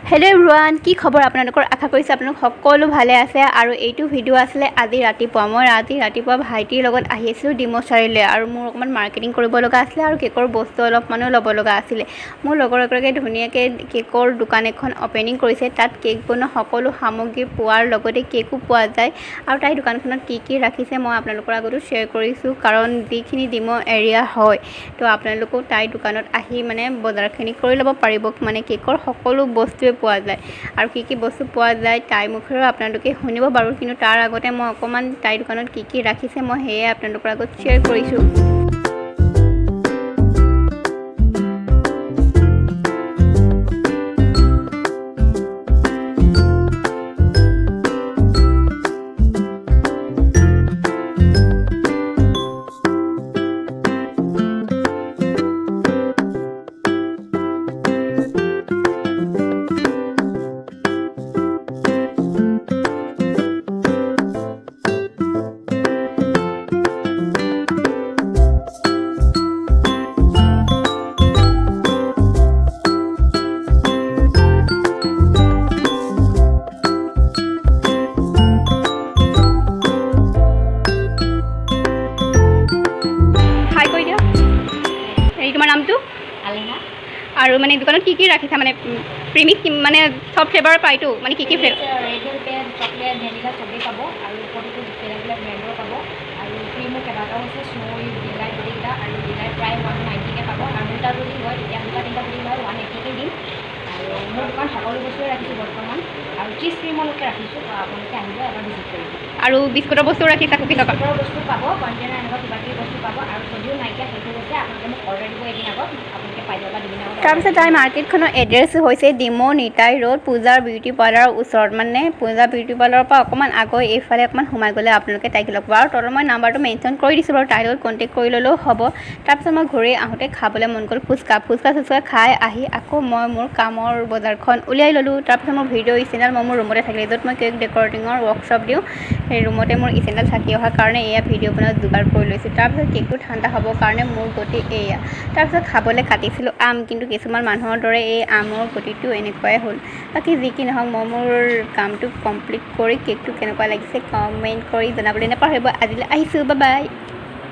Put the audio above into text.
Hello' everyone, কি খবৰ আপোনালোকৰ? আশা কৰিছোঁ আপোনালোক সকলো ভালে আছে। আৰু এইটো ভিডিঅ' আছিলে আজি ৰাতিপুৱা। মই ৰাতিপুৱা ভাইটিৰ লগত আহি আছিলোঁ ডিমৌ চাৰিআলিলৈ আৰু মোৰ অকণমান মাৰ্কেটিং কৰিব লগা আছিলে আৰু কেকৰ বস্তু অলপমানো ল'ব লগা আছিলে। মোৰ লগৰ এগৰাকীয়ে ধুনীয়াকৈ কেকৰ দোকান এখন অ'পেনিং কৰিছে। তাত কেক বনোৱা সকলো সামগ্ৰী পোৱাৰ লগতে কেকো পোৱা যায়। আৰু তাই দোকানখনত কি কি ৰাখিছে মই আপোনালোকৰ আগতো শ্বেয়াৰ কৰিছোঁ, কাৰণ যিখিনি ডিমৌ এৰিয়া হয় তো আপোনালোকেও তাইৰ দোকানত আহি মানে বজাৰখিনি কৰি ল'ব পাৰিব। মানে কেকৰ সকলো বস্তুৱে পোৱা যায় আৰু কি কি বস্তু পোৱা যায় তাইৰ মুখেৰেও আপোনালোকে শুনিব বাৰু। কিন্তু তাৰ আগতে মই অকণমান তাইৰ দোকানত কি কি ৰাখিছে মই সেয়ে আপোনালোকৰ আগত শ্বেয়াৰ কৰিছোঁ। হাই কৈ দিয়ক, হেৰি তোমাৰ নামটো আলিনা আৰু মানে দোকানত কি কি ৰাখিছা? মানে প্ৰিমিক্স মানে চব ফ্লেভাৰৰ পায়তো, মানে কি কি flavour? Red velvet, chocolate, vanilla চবেই পাব আৰু প্ৰতিটো বেলেগ বেলেগ ব্ৰেণ্ডৰ পাব। আৰু ক্ৰীমো কেইবাটাও আছে, স্ন'ই, ডিলাইট গোটেইকেইটা আৰু ডিলাইট প্ৰায় 190কৈ পাব। আৰু দুটা যদি হয় তেতিয়া দুটা তিনিটা যদি হয় 180কৈ দিম। আৰু মোৰ দোকান সকলো বস্তুৱে ৰাখিছোঁ বৰ্তমান, আৰু চিজ ক্ৰীমলৈকে ৰাখিছোঁ। আপোনালোকে আহিব এবাৰ ভিজিট কৰিব। আৰু বিস্কুটৰ বস্তু ৰাখিছা? কুকি থকা বিস্কুটৰ বস্তু পাব, কণ্টেইনাৰ এনেকুৱা কিবা কিবি বস্তু পাব। আৰু যদিও নাইকিয়া শেষ হৈ গৈছে আপোনালোকে মোক অৰ্ডাৰ দিব এদিন আগত, আপোনালোকে পাই যাব দুদিন আগত। তাৰপিছত তাই মাৰ্কেটখনৰ এড্ৰেছ হৈছে ডিমৌ নিতাই ৰোড, পূজাৰ বিউটি পাৰ্লাৰৰ ওচৰত। মানে পূজা বিউটি পাৰ্লাৰৰ পৰা অকণমান আগত এইফালে অকণমান সোমাই গ'লে আপোনালোকে তাইক লগ পাব। আৰু তলত মই নাম্বাৰটো মেনশ্যন কৰি দিছোঁ বাৰু, তাইৰ লগত কণ্টেক্ট কৰি ল'লেও হ'ব। তাৰপিছত মই ঘূৰি আহোঁতে খাবলৈ মন গ'ল ফুচকা চুচকা খাই আহি আকৌ মই মোৰ কামৰ বজাৰখন উলিয়াই ল'লোঁ। তাৰপিছত মোৰ ভিডিঅ' ষ্টেণ্ডডাল মই মোৰ ৰুমতে থাকিলে, য'ত মই কেক ডেকৰেটিঙৰ ৱৰ্কশ্বপ দিওঁ। সেই ৰুমতে মোৰ ষ্টেণ্ডডাল থাকি অহাৰ কাৰণে এয়া ভিডিঅ' বনাই যোগাৰ কৰি লৈছোঁ। তাৰপিছত কেকটো ঠাণ্ডা হ'বৰ কাৰণে মোৰ গতি এয়া। তাৰপিছত খাবলৈ কাটিছিলোঁ আম, কিন্তু কিছুমান মানুহৰ দৰে এই আমৰ গতিটো এনেকুৱাই হ'ল। বাকী যি কি নহওক মই মোৰ কামটো কমপ্লিট কৰি কেকটো কেনেকুৱা লাগিছে কমেণ্ট কৰি জনাবলৈ নাপাহৰিব। আজিলৈ আহিছোঁ, বাই বাই।